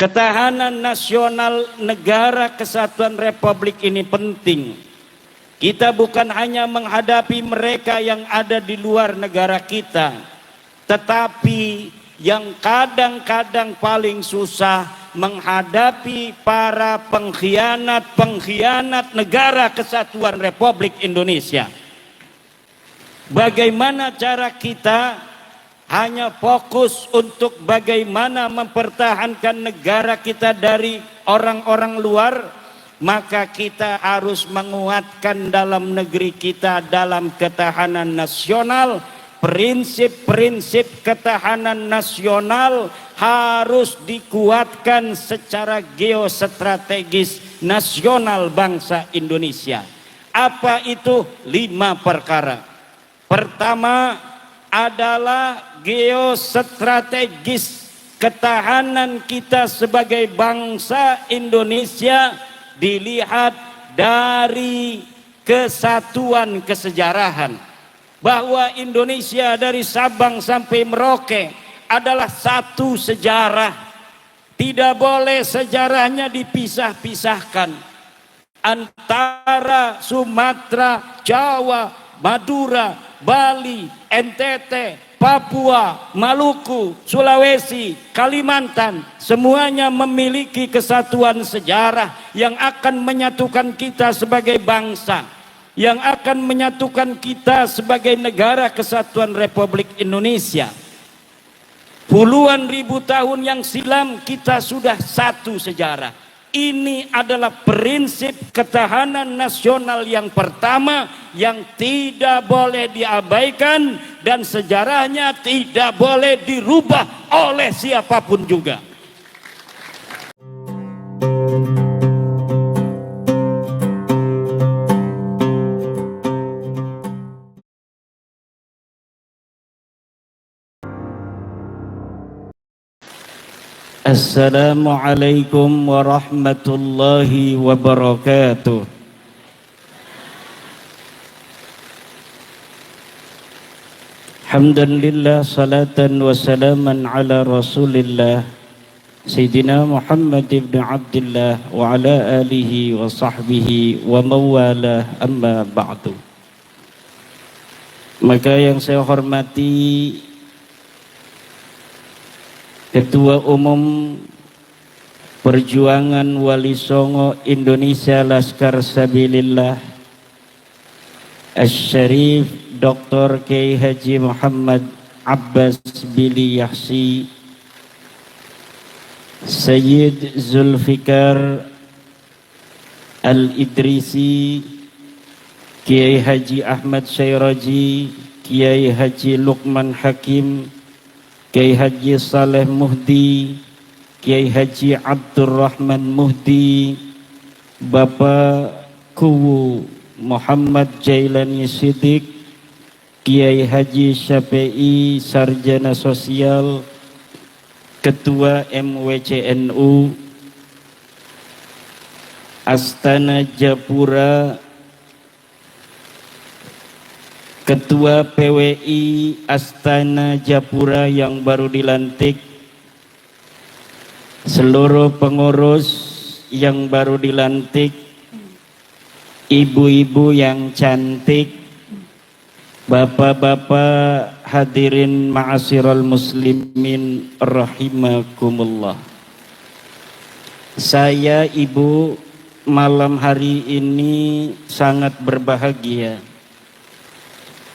Ketahanan nasional negara kesatuan Republik ini penting. Kita bukan hanya menghadapi mereka yang ada di luar negara kita, tetapi yang kadang-kadang paling susah menghadapi para pengkhianat negara kesatuan Republik Indonesia. Bagaimana cara kita hanya fokus untuk bagaimana mempertahankan negara kita dari orang-orang luar, maka kita harus menguatkan dalam negeri kita dalam ketahanan nasional. Prinsip-prinsip ketahanan nasional harus dikuatkan secara geostrategis nasional bangsa Indonesia. Apa itu? 5 perkara. Pertama adalah geostrategis ketahanan kita sebagai bangsa Indonesia dilihat dari kesatuan kesejarahan. Bahwa Indonesia dari Sabang sampai Merauke adalah satu sejarah. Tidak boleh sejarahnya dipisah-pisahkan antara Sumatera, Jawa, Madura, Bali, NTT, Papua, Maluku, Sulawesi, Kalimantan. Semuanya memiliki kesatuan sejarah yang akan menyatukan kita sebagai bangsa, yang akan menyatukan kita sebagai negara kesatuan Republik Indonesia. Puluhan ribu tahun yang silam kita sudah satu sejarah. Ini adalah prinsip ketahanan nasional yang pertama yang tidak boleh diabaikan dan sejarahnya tidak boleh dirubah oleh siapapun juga. Assalamualaikum warahmatullahi wabarakatuh. Alhamdulillah, salatan wa salaman ala rasulillah Sayyidina Muhammad ibn Abdullah wa ala alihi wa sahbihi wa mawala, amma ba'du. Maka yang saya hormati Ketua Umum Perjuangan Wali Songo Indonesia Laskar Sabilillah Asy-Syarif Dr. Kiai Haji Muhammad Abbas Bili Yahsi, Sayyid Zulfikar Al-Idrisi, Kiai Haji Ahmad Syairaji, Kiai Haji Luqman Hakim, Kiai Haji Saleh Muhdi, Kiai Haji Abdurrahman Muhdi, Bapak Kuwu Muhammad Jailani Siddiq, Kiai Haji Syafi'i Sarjana Sosial, Ketua MWCNU Astana Japura, Ketua PWI Astana Japura yang baru dilantik, seluruh pengurus yang baru dilantik, ibu-ibu yang cantik, bapak-bapak hadirin ma'asyiral muslimin rahimakumullah. Saya, ibu, malam hari ini sangat berbahagia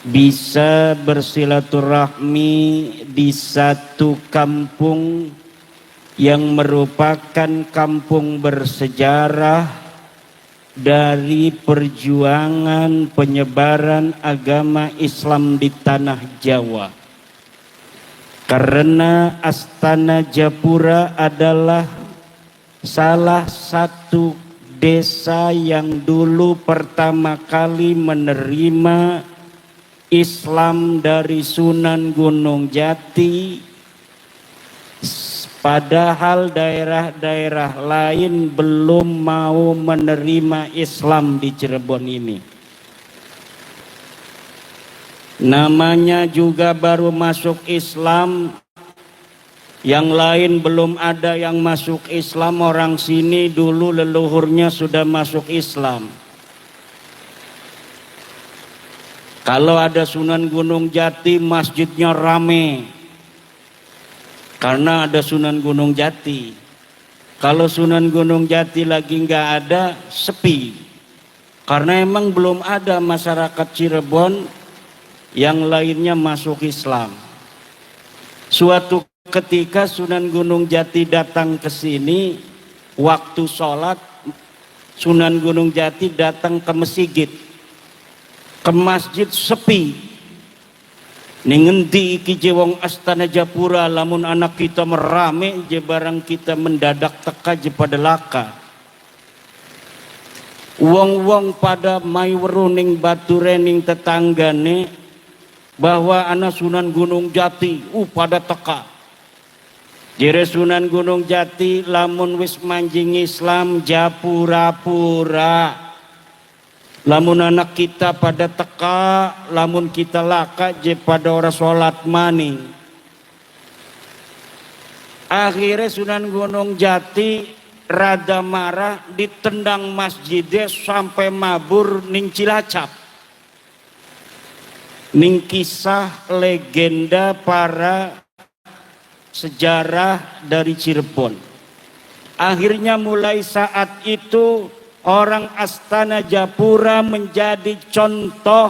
bisa bersilaturahmi di satu kampung yang merupakan kampung bersejarah dari perjuangan penyebaran agama Islam di tanah Jawa. Karena Astana Japura adalah salah satu desa yang dulu pertama kali menerima Islam dari Sunan Gunung Jati, padahal daerah-daerah lain belum mau menerima Islam di Cirebon ini. Namanya juga baru masuk Islam Yang lain belum ada yang masuk Islam, orang sini dulu leluhurnya sudah masuk Islam. Kalau ada Sunan Gunung Jati, masjidnya rame. Karena ada Sunan Gunung Jati. Kalau Sunan Gunung Jati lagi nggak ada, sepi. Karena emang belum ada masyarakat Cirebon yang lainnya masuk Islam. Suatu ketika Sunan Gunung Jati datang ke sini, waktu sholat, Sunan Gunung Jati datang ke masjid. Ke masjid sepi. Ningendi iki je wong Astana Japura, lamun anak kita merame je barang kita mendadak teka je pada laka. Wong-wong pada mai weru ning bature ning tetanggane bahwa anak Sunan Gunung Jati pada teka. Jere Sunan Gunung Jati lamun wis manjing Islam japura-pura. Lamun anak kita pada teka, lamun kita laka je pada ora sholat maning. Akhirnya Sunan Gunung Jati rada marah, ditendang masjidnya sampai mabur ning Cilacap. Ning kisah legenda para sejarah dari Cirebon. Akhirnya mulai saat itu orang Astana Japura menjadi contoh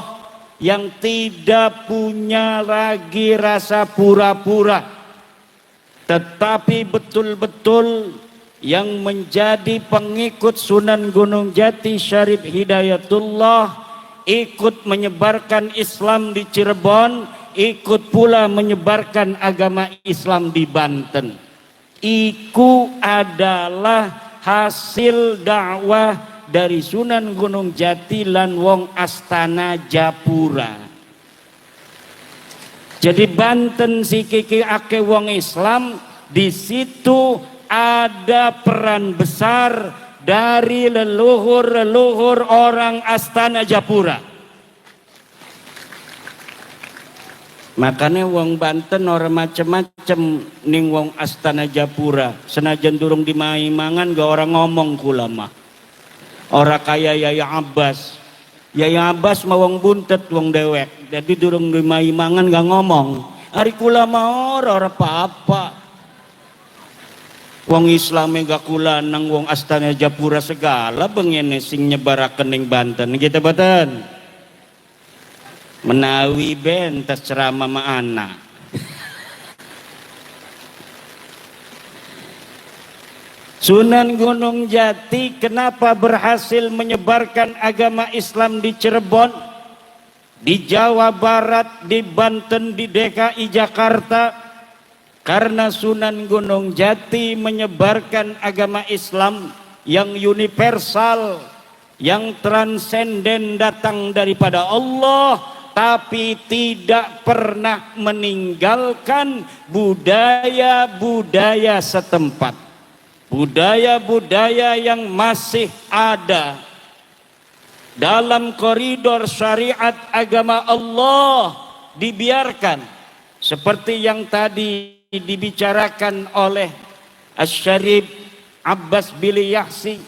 yang tidak punya lagi rasa pura-pura, tetapi betul-betul yang menjadi pengikut Sunan Gunung Jati Syarif Hidayatullah, ikut menyebarkan Islam di Cirebon, ikut pula menyebarkan agama Islam di Banten. Iku adalah hasil dakwah dari Sunan Gunung Jati lan wong Astana Japura. Jadi Banten sikiki ake wong Islam, di situ ada peran besar dari leluhur-leluhur orang Astana Japura. Makanya wong Banten orang macem-macem ning wong Astana Japura. Senajan durung dimai mangan gak orang ngomong kula mah. Ora kaya Yaya Abbas. Yaya Abbas mah wong buntet wong dewek. Jadi durung dimai mangan gak ngomong. Ari kula mah ora apa-apa. Wong Islamnya gak kula nang wong Astana Japura segala bengene sing nyebaraken ning Banten. Gitu Banten. Menawi bentas ceramah ma anak. Sunan Gunung Jati kenapa berhasil menyebarkan agama Islam di Cirebon, di Jawa Barat, di Banten, di DKI Jakarta? Karena Sunan Gunung Jati menyebarkan agama Islam yang universal, yang transenden datang daripada Allah, tapi tidak pernah meninggalkan budaya-budaya setempat. Budaya-budaya yang masih ada dalam koridor syariat agama Allah dibiarkan. Seperti yang tadi dibicarakan oleh Asy-Syarif Abbas Bili Yahsi,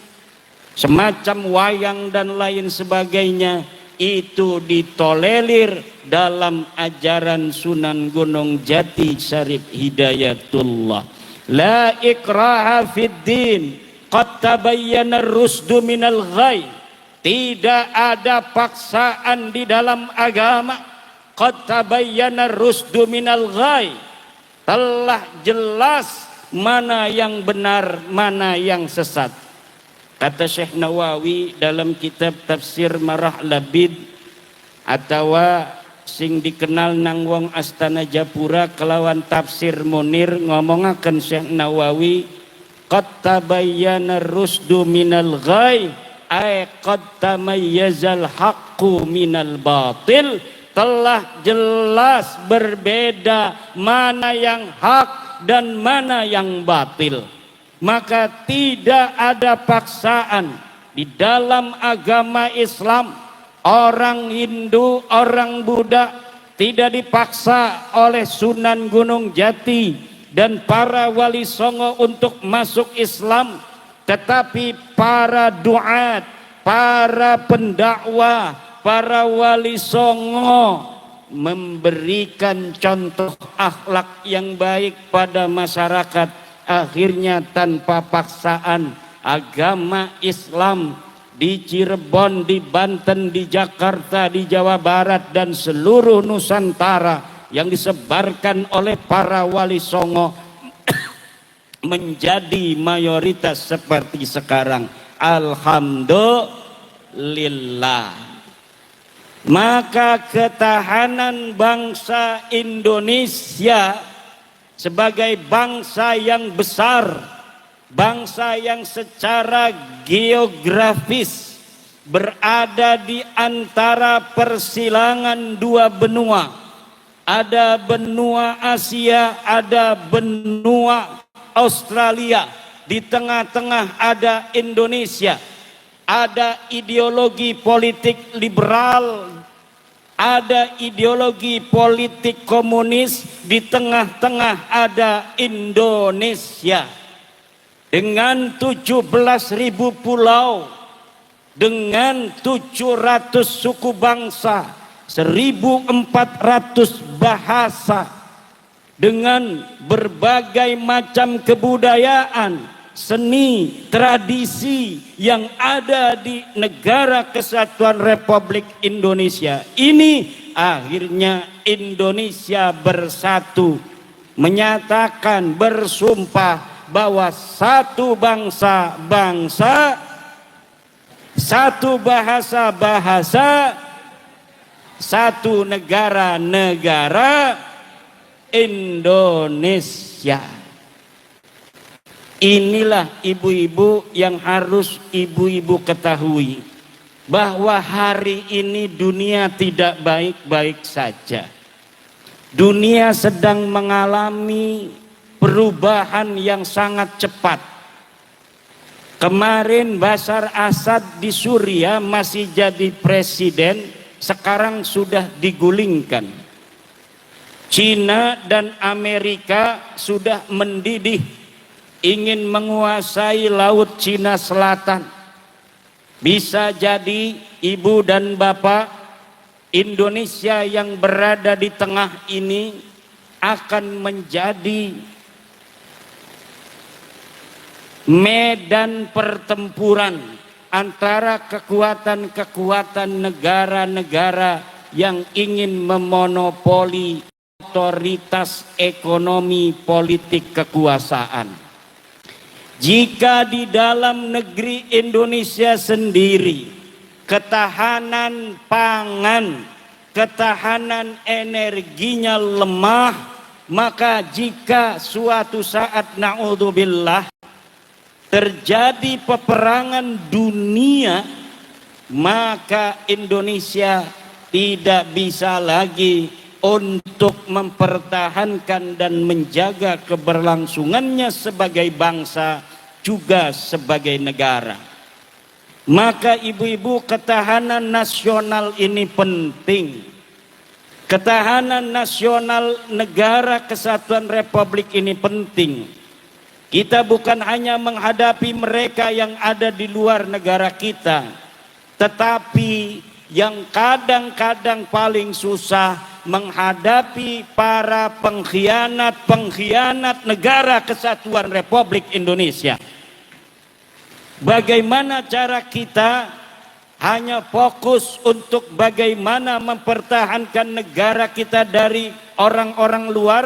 semacam wayang dan lain sebagainya, itu ditolerir dalam ajaran Sunan Gunung Jati Syarif Hidayatullah. La ikraha fid din, qad tabayyana ar-rusdu minal ghai. Tidak ada paksaan di dalam agama. Qad tabayyana ar-rusdu minal ghai. Telah jelas mana yang benar, mana yang sesat. Kata Syekh Nawawi dalam kitab Tafsir Marah Labid, atau sing dikenal nang wong Astana Japura kelawan Tafsir Munir, ngomongaken Syekh Nawawi, qad tabayyana rusdu minal ghai, ay qad tamayyazal haqqu minal batil. Telah jelas berbeda mana yang hak dan mana yang batil. Maka tidak ada paksaan di dalam agama Islam. Orang Hindu, orang Buddha tidak dipaksa oleh Sunan Gunung Jati dan para wali songo untuk masuk Islam, tetapi para duat, para pendakwah, para wali songo memberikan contoh akhlak yang baik pada masyarakat. Akhirnya tanpa paksaan agama Islam di Cirebon, di Banten, di Jakarta, di Jawa Barat dan seluruh Nusantara yang disebarkan oleh para wali songo menjadi mayoritas seperti sekarang. Alhamdulillah. Maka ketahanan bangsa Indonesia sebagai bangsa yang besar, bangsa yang secara geografis berada di antara persilangan dua benua. Ada benua Asia, ada benua Australia, di tengah-tengah ada Indonesia. Ada ideologi politik liberal, ada ideologi politik komunis, di tengah-tengah ada Indonesia. Dengan 17.000 pulau, dengan 700 suku bangsa, 1.400 bahasa, dengan berbagai macam kebudayaan, seni, tradisi yang ada di Negara Kesatuan Republik Indonesia. Ini akhirnya Indonesia bersatu, menyatakan, bersumpah bahwa satu bangsa, satu bahasa, satu negara, Indonesia. Inilah ibu-ibu yang harus ibu-ibu ketahui, bahwa hari ini dunia tidak baik-baik saja. Dunia sedang mengalami perubahan yang sangat cepat. Kemarin Bashar Assad di Suriah masih jadi presiden, sekarang sudah digulingkan. Cina dan Amerika sudah mendidih ingin menguasai Laut Cina Selatan. Bisa jadi ibu dan bapak, Indonesia yang berada di tengah ini akan menjadi medan pertempuran antara kekuatan-kekuatan negara-negara yang ingin memonopoli otoritas ekonomi politik kekuasaan. Jika di dalam negeri Indonesia sendiri ketahanan pangan, ketahanan energinya lemah, maka jika suatu saat na'udzubillah terjadi peperangan dunia, maka Indonesia tidak bisa lagi untuk mempertahankan dan menjaga keberlangsungannya sebagai bangsa juga sebagai negara. Maka ibu-ibu, ketahanan nasional ini penting. Ketahanan nasional Negara Kesatuan Republik ini penting. Kita bukan hanya menghadapi mereka yang ada di luar negara kita, tetapi yang kadang-kadang paling susah menghadapi para pengkhianat Negara Kesatuan Republik Indonesia. Bagaimana cara kita hanya fokus untuk bagaimana mempertahankan negara kita dari orang-orang luar,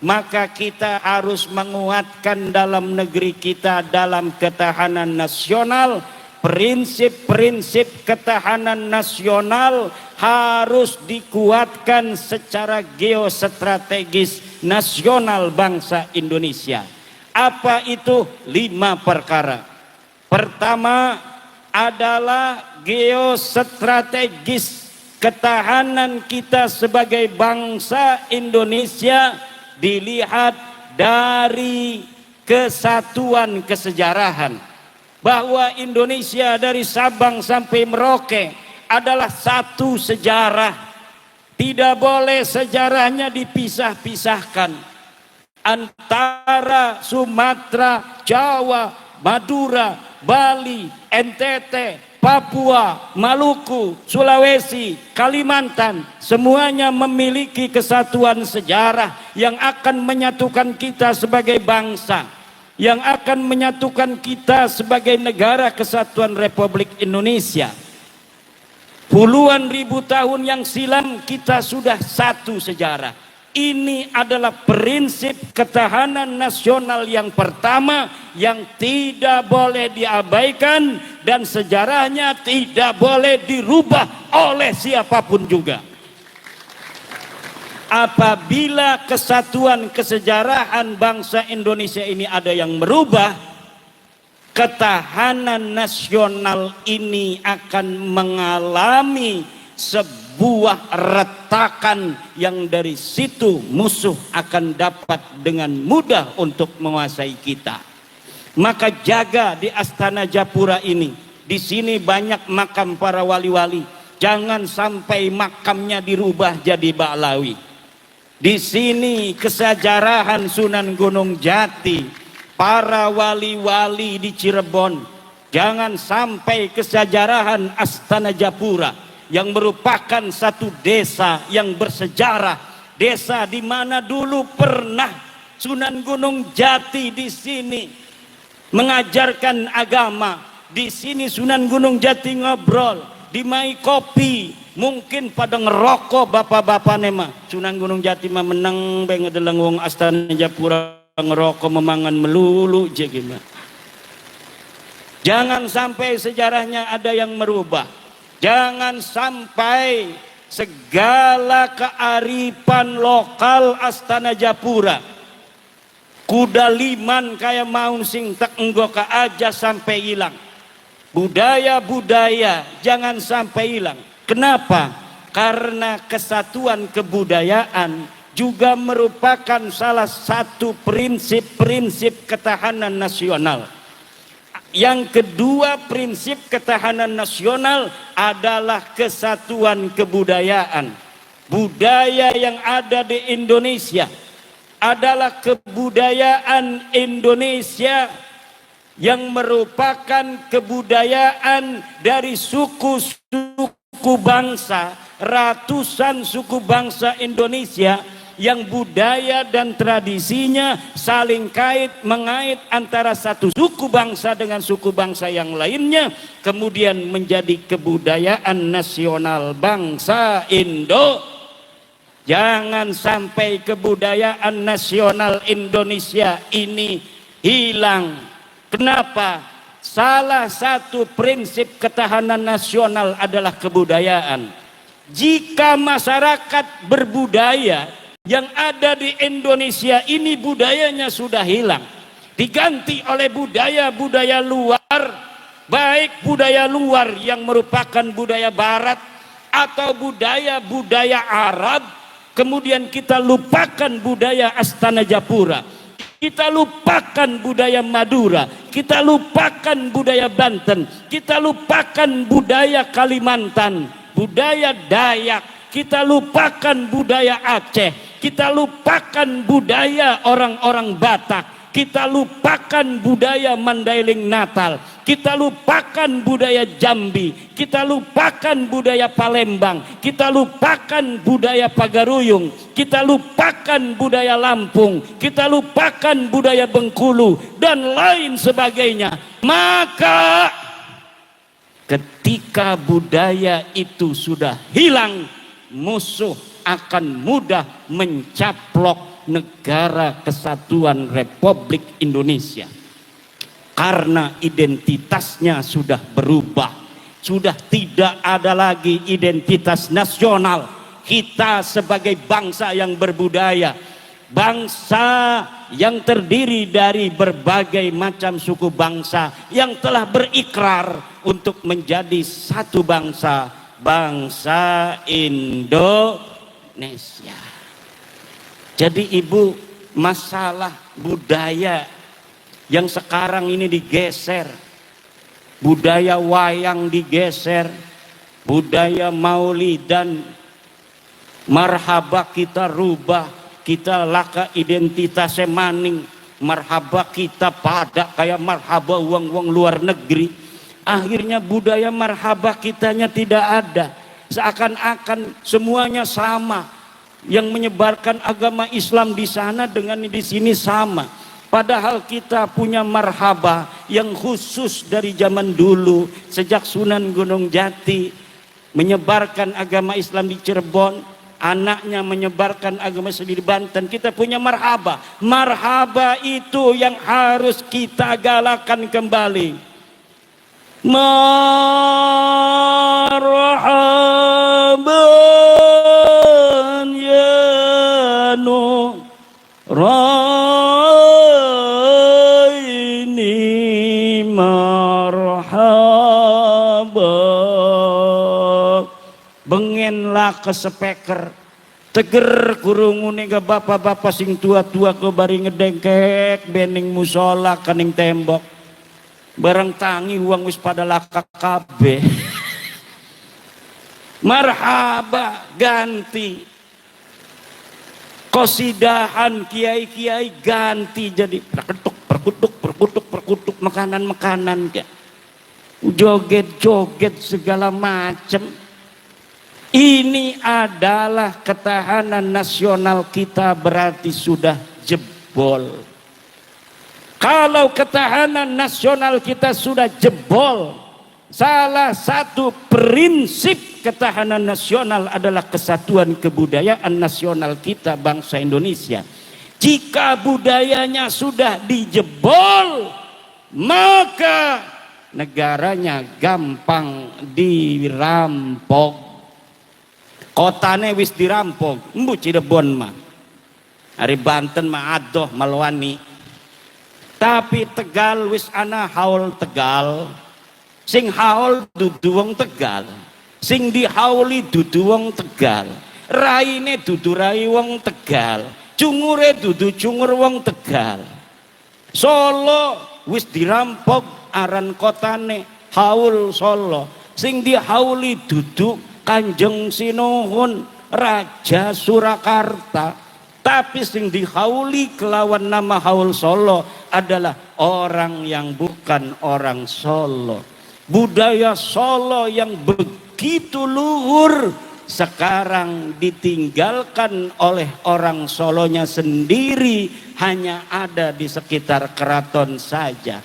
maka kita harus menguatkan dalam negeri kita dalam ketahanan nasional. Prinsip-prinsip ketahanan nasional harus dikuatkan secara geostrategis nasional bangsa Indonesia. Apa itu? 5 perkara. Pertama adalah geostrategis ketahanan kita sebagai bangsa Indonesia dilihat dari kesatuan kesejarahan. Bahwa Indonesia dari Sabang sampai Merauke adalah satu sejarah. Tidak boleh sejarahnya dipisah-pisahkan. antara Sumatera, Jawa, Madura, Bali, NTT, Papua, Maluku, Sulawesi, Kalimantan, semuanya memiliki kesatuan sejarah yang akan menyatukan kita sebagai bangsa, yang akan menyatukan kita sebagai negara kesatuan Republik Indonesia. Puluhan ribu tahun yang silam kita sudah satu sejarah. Ini adalah prinsip ketahanan nasional yang pertama yang tidak boleh diabaikan dan sejarahnya tidak boleh dirubah oleh siapapun juga. Apabila kesatuan kesejarahan bangsa Indonesia ini ada yang merubah, ketahanan nasional ini akan mengalami sebuah retakan yang dari situ musuh akan dapat dengan mudah untuk menguasai kita. Maka jaga di Astana Japura ini. Di sini banyak makam para wali-wali. Jangan sampai makamnya dirubah jadi Ba'lawi. Di sini kesejarahan Sunan Gunung Jati, para wali-wali di Cirebon. Jangan sampai kesejarahan Astana Japura yang merupakan satu desa yang bersejarah, desa di mana dulu pernah Sunan Gunung Jati di sini mengajarkan agama. Di sini Sunan Gunung Jati ngobrol, dimai kopi, mungkin pada ngerokok bapak-bapak nema. Sunan Gunung Jati mah menang bengedeleng wong Astana Japura ngerokok memangan melulu je gimana. Jangan sampai sejarahnya ada yang merubah. Jangan sampai segala kearifan lokal Astana Japura, kuda liman kayak maung sing tak enggoka aja sampai hilang. Budaya-budaya jangan sampai hilang. Kenapa? Karena kesatuan kebudayaan juga merupakan salah satu prinsip-prinsip ketahanan nasional. Yang kedua prinsip ketahanan nasional adalah kesatuan kebudayaan. Budaya yang ada di Indonesia adalah kebudayaan Indonesia yang merupakan kebudayaan dari suku-suku bangsa, ratusan suku bangsa Indonesia yang budaya dan tradisinya saling mengait antara satu suku bangsa dengan suku bangsa yang lainnya, kemudian menjadi kebudayaan nasional bangsa Indo. Jangan sampai kebudayaan nasional Indonesia ini hilang. Kenapa? Salah satu prinsip ketahanan nasional adalah kebudayaan. Jika masyarakat berbudaya yang ada di Indonesia ini budayanya sudah hilang, diganti oleh budaya-budaya luar, baik budaya luar yang merupakan budaya barat atau budaya-budaya Arab, kemudian kita lupakan budaya Astana Japura, kita lupakan budaya Madura, kita lupakan budaya Banten, kita lupakan budaya Kalimantan, budaya Dayak, kita lupakan budaya Aceh, kita lupakan budaya orang-orang Batak, kita lupakan budaya Mandailing Natal, kita lupakan budaya Jambi, kita lupakan budaya Palembang, kita lupakan budaya Pagaruyung, kita lupakan budaya Lampung, kita lupakan budaya Bengkulu dan lain sebagainya. Maka ketika budaya itu sudah hilang, musuh akan mudah mencaplok negara kesatuan Republik Indonesia. Karena identitasnya sudah berubah, sudah tidak ada lagi identitas nasional. Kita sebagai bangsa yang berbudaya, bangsa yang terdiri dari berbagai macam suku bangsa yang telah berikrar untuk menjadi satu bangsa, bangsa Indonesia. Jadi ibu, masalah budaya yang sekarang ini digeser, budaya wayang digeser, budaya maulidan, marhaba kita rubah, kita laka identitasnya maning, marhaba kita pada kayak marhaba uang-uang luar negeri. Akhirnya budaya marhaba kitanya tidak ada, seakan-akan semuanya sama. Yang menyebarkan agama Islam di sana dengan di sini sama. Padahal kita punya marhaba yang khusus dari zaman dulu, sejak Sunan Gunung Jati menyebarkan agama Islam di Cirebon, anaknya menyebarkan agama Islam di Banten. Kita punya marhaba. Marhaba itu yang harus kita galakan kembali. Marhaban ya Nur ini marhaba. Bengenlah ke speaker teger kurungune ke bapak-bapak sing tua-tua ke bari ngedengkek bening musola kening tembok bareng tangi uang wis pada laka kabeh. Marhaba ganti, kosidahan kiai-kiai ganti jadi perkutuk makanan joget-joget segala macam. Ini adalah ketahanan nasional kita, berarti sudah jebol. Kalau ketahanan nasional kita sudah jebol, salah satu prinsip ketahanan nasional adalah kesatuan kebudayaan nasional kita bangsa Indonesia. Jika budayanya sudah dijebol, maka negaranya gampang dirampok. Kotane wis dirampok, embu Cirebon mah. Hari Banten mah adoh Malwani. Tapi Tegal wis ana haul Tegal. Sing haul dudu wong Tegal. Sing dihauli dudu wong Tegal. Raine dudu rai wong Tegal. Cungure dudu cungur wong Tegal. Solo wis dirampok aran kotane haul Solo. Sing dihauli dudu Kanjeng Sinuhun Raja Surakarta. Tapi sing dihauli kelawan nama haul Solo adalah orang yang bukan orang Solo. Budaya Solo yang begitu luhur sekarang ditinggalkan oleh orang Solonya sendiri, hanya ada di sekitar keraton saja.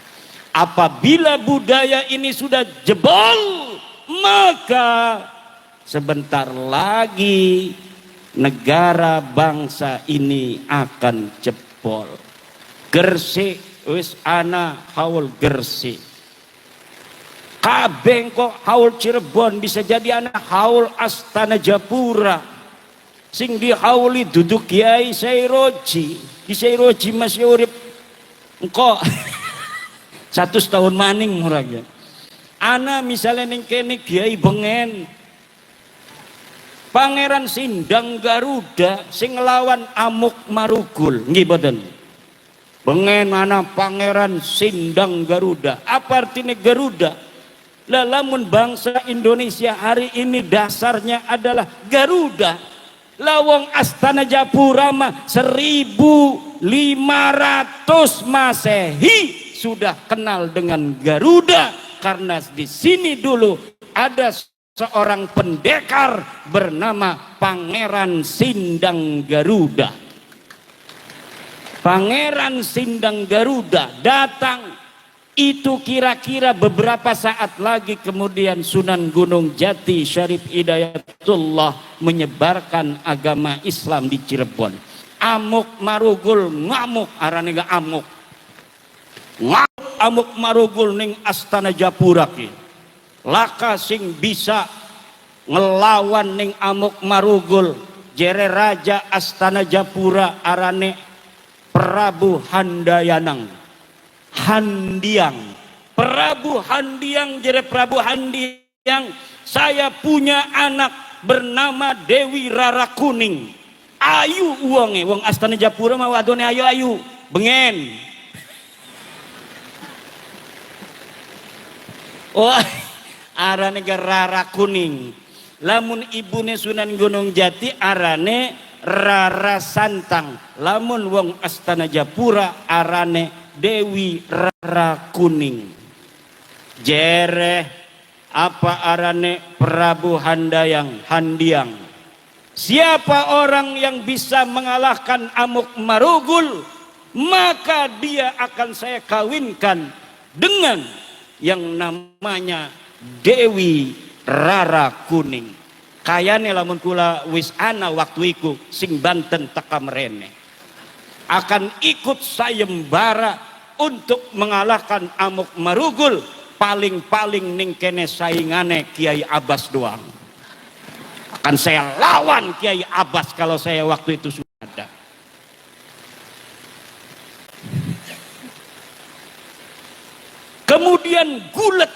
Apabila budaya ini sudah jebol, maka sebentar lagi negara bangsa ini akan jebol. Gresik wis ana haul Gresik. Kabeh kok haul Cirebon bisa jadi ana haul Astana Japura. Sing dihauli duduk Kiai Sairoji. Ki Sairoji masih urip engko 100 tahun maning muragnya. Ana misalnya ning kene Kiai Bengen, Pangeran Sindang Garuda sing nglawan Amuk Marugul, nggih boten? Bengen mana Pangeran Sindang Garuda. Apa artinya Garuda? Lah lamun bangsa Indonesia hari ini dasarnya adalah Garuda. Lawang Astana Japura mah 1500 Masehi sudah kenal dengan Garuda, karena di sini dulu ada seorang pendekar bernama Pangeran Sindang Garuda. Pangeran Sindang Garuda datang, itu kira-kira beberapa saat lagi kemudian Sunan Gunung Jati Syarif Hidayatullah menyebarkan agama Islam di Cirebon. Amuk Marugul ngamuk, arane gak amuk. Ngamuk Amuk Marugul ning Astana Japura ki. Laka sing bisa ngelawan ning Amuk Marugul jere Raja Astana Japura arane Prabu Handayanang. Handiang. Prabu Handiang jere Prabu Handiang, saya punya anak bernama Dewi Rara Kuning. Ayu uangnya, wong Astana Japura mah wadone ayu-ayu. Bengen. Wah, arane Rara Kuning. Lamun ibune Sunan Gunung Jati arane Rara Santang, lamun wong Astana Japura arane Dewi Rara Kuning. Jere apa arane Prabu Handiang. Siapa orang yang bisa mengalahkan Amuk Marugul, maka dia akan saya kawinkan dengan yang namanya Dewi Rara Kuning. Kayane lamun kula wis ana waktu iku sing Banten teka mrene akan ikut sayembara untuk mengalahkan Amuk Marugul. Paling-paling ning kene saingane Kiai Abbas doang. Akan saya lawan Kiai Abbas kalau saya waktu itu sudah ada. Kemudian gulet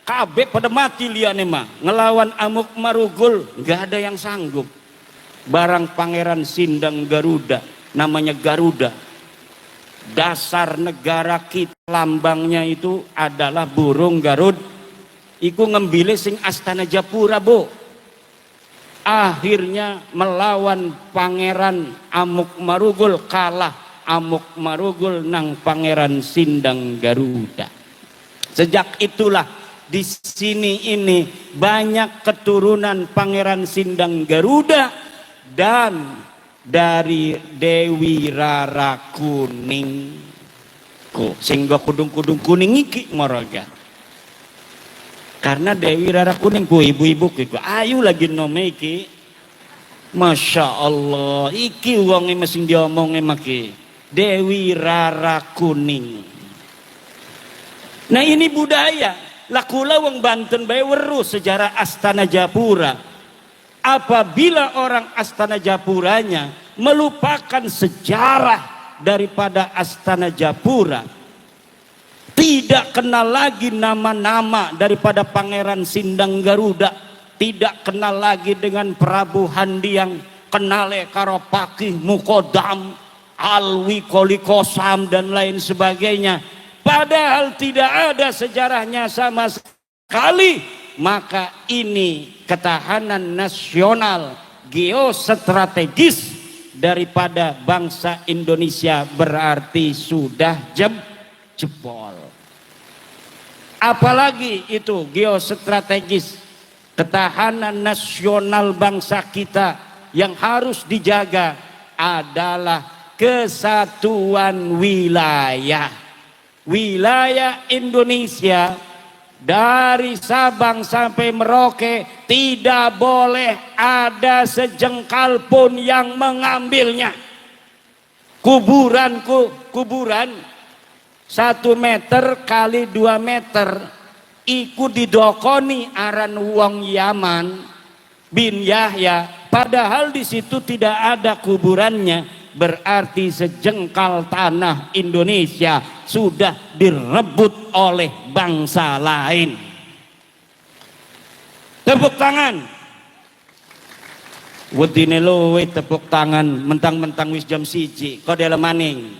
kabeh pada mati liane mah ngelawan Amuk Marugul, nggak ada yang sanggup. Barang Pangeran Sindang Garuda, namanya Garuda. Dasar negara kita lambangnya itu adalah burung Garud. Iku ngembile sing Astana Japura, Bu. Akhirnya melawan Pangeran Amuk Marugul, kalah Amuk Marugul nang Pangeran Sindang Garuda. Sejak itulah di sini ini banyak keturunan Pangeran Sindang Garuda dan dari Dewi Rara Kuning. Kok sehingga kudung-kudung kuning iki moroga. Karena Dewi Rara Kuning ku ibu-ibu ku ayu lagi nome iki. Masya Allah, iki wonge mesti diomongke maki. Dewi Rara Kuning. Nah ini budaya. Lakula wong Banten bae weruh sejarah Astana Japura. Apabila orang Astana Japuranya melupakan sejarah daripada Astana Japura, tidak kenal lagi nama-nama daripada Pangeran Sindang Garuda, tidak kenal lagi dengan Prabu Handiang, kenale karo Pakih Mukodam, Alwi Kolikosam dan lain sebagainya, padahal tidak ada sejarahnya sama sekali. Maka ini ketahanan nasional geostrategis daripada bangsa Indonesia berarti sudah jebol. Apalagi itu geostrategis, ketahanan nasional bangsa kita yang harus dijaga adalah kesatuan wilayah. Wilayah Indonesia dari Sabang sampai Merauke tidak boleh ada sejengkal pun yang mengambilnya. Kuburan 1 meter kali 2 meter iku didokoni aran wong Yaman bin Yahya, padahal di situ tidak ada kuburannya. Berarti sejengkal tanah Indonesia sudah direbut oleh bangsa lain. Tepuk tangan. Wedine luwe tepuk tangan mentang-mentang wis jam 1 kok dalam maning.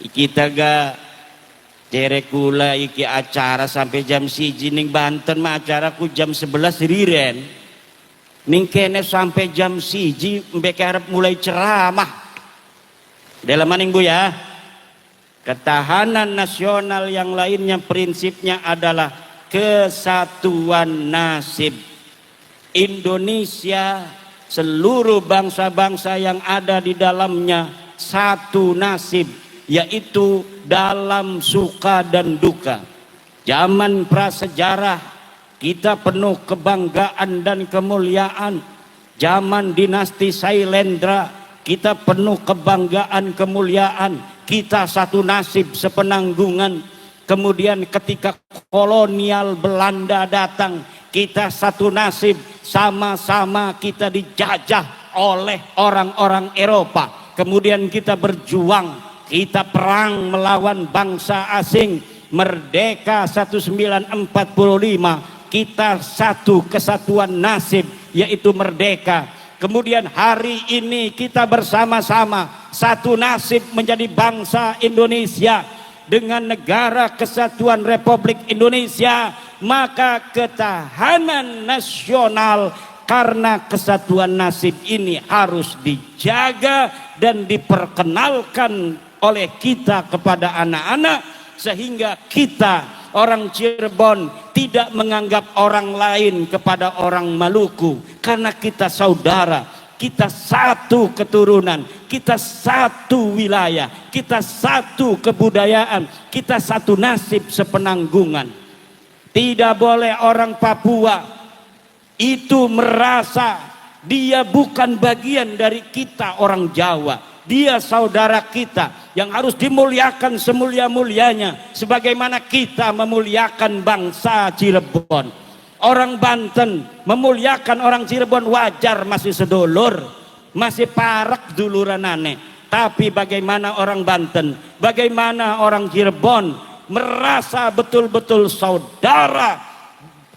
Iki taga jere kula iki acara sampai jam 1 ning Banten mah acaraku jam 11 riren. Ning kene sampai jam 1 mbek arep mulai ceramah. Dalam maning Bu ya. Ketahanan nasional yang lainnya prinsipnya adalah kesatuan nasib. Indonesia seluruh bangsa-bangsa yang ada di dalamnya satu nasib, yaitu dalam suka dan duka. Zaman prasejarah kita penuh kebanggaan dan kemuliaan. Zaman dinasti Sailendra kita penuh kebanggaan kemuliaan. Kita satu nasib sepenanggungan. Kemudian ketika kolonial Belanda datang, kita satu nasib, sama-sama kita dijajah oleh orang-orang Eropa. Kemudian kita berjuang, kita perang melawan bangsa asing. Merdeka 1945. Kita satu kesatuan nasib, yaitu merdeka. Kemudian hari ini kita bersama-sama satu nasib menjadi bangsa Indonesia dengan negara kesatuan Republik Indonesia. Maka ketahanan nasional Karena kesatuan nasib ini harus dijaga dan diperkenalkan oleh kita kepada anak-anak, sehingga kita orang Cirebon tidak menganggap orang lain kepada orang Maluku, karena kita saudara, kita satu keturunan, kita satu wilayah, kita satu kebudayaan, kita satu nasib sepenanggungan. Tidak boleh orang Papua itu merasa dia bukan bagian dari kita orang Jawa. Dia saudara kita yang harus dimuliakan semulia-mulianya, sebagaimana kita memuliakan bangsa Cirebon. Orang Banten memuliakan orang Cirebon wajar, masih sedulur, masih parak duluranane. Tapi bagaimana orang Banten, bagaimana orang Cirebon merasa betul-betul saudara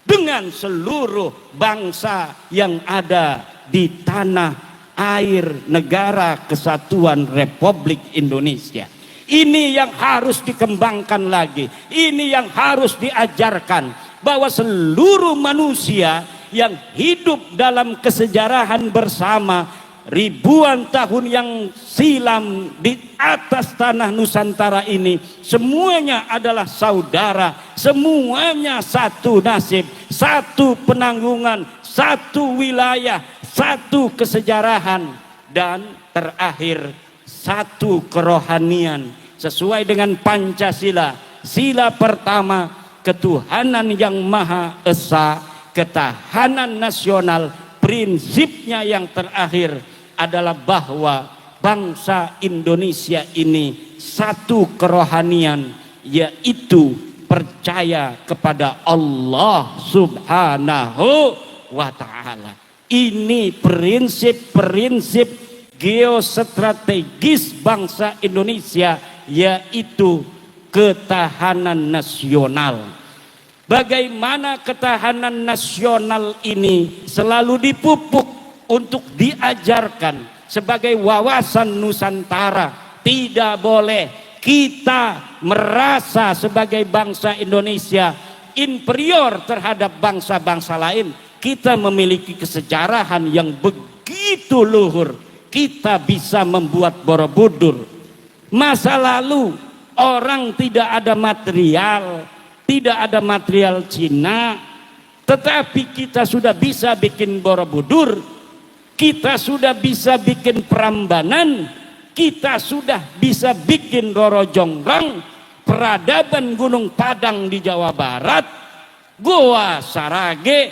dengan seluruh bangsa yang ada di tanah air negara kesatuan Republik Indonesia. Ini yang harus dikembangkan lagi, ini yang harus diajarkan, bahwa seluruh manusia yang hidup dalam kesejarahan bersama ribuan tahun yang silam di atas tanah Nusantara ini, semuanya adalah saudara, semuanya satu nasib, satu penanggungan, satu wilayah, satu kesejarahan, dan terakhir satu kerohanian sesuai dengan Pancasila. Sila pertama, ketuhanan yang Maha Esa, ketahanan nasional. Prinsipnya yang terakhir adalah bahwa bangsa Indonesia ini satu kerohanian, yaitu percaya kepada Allah Subhanahu wa Ta'ala. Ini prinsip-prinsip geostrategis bangsa Indonesia, yaitu ketahanan nasional. Bagaimana ketahanan nasional ini selalu dipupuk untuk diajarkan sebagai wawasan Nusantara. Tidak boleh kita merasa sebagai bangsa Indonesia inferior terhadap bangsa-bangsa lain. Kita memiliki kesejarahan yang begitu luhur. Kita bisa membuat Borobudur. Masa lalu orang tidak ada material, tidak ada material Cina, tetapi kita sudah bisa bikin Borobudur, kita sudah bisa bikin Prambanan, kita sudah bisa bikin Roro Jonggrang, peradaban Gunung Padang di Jawa Barat, Goa Sarage,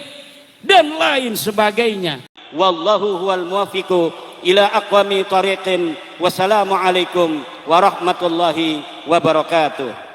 dan lain sebagainya. Wallahu huwal muwafiqu ila aqwami tariqin. Wassalamualaikum warahmatullahi wabarakatuh.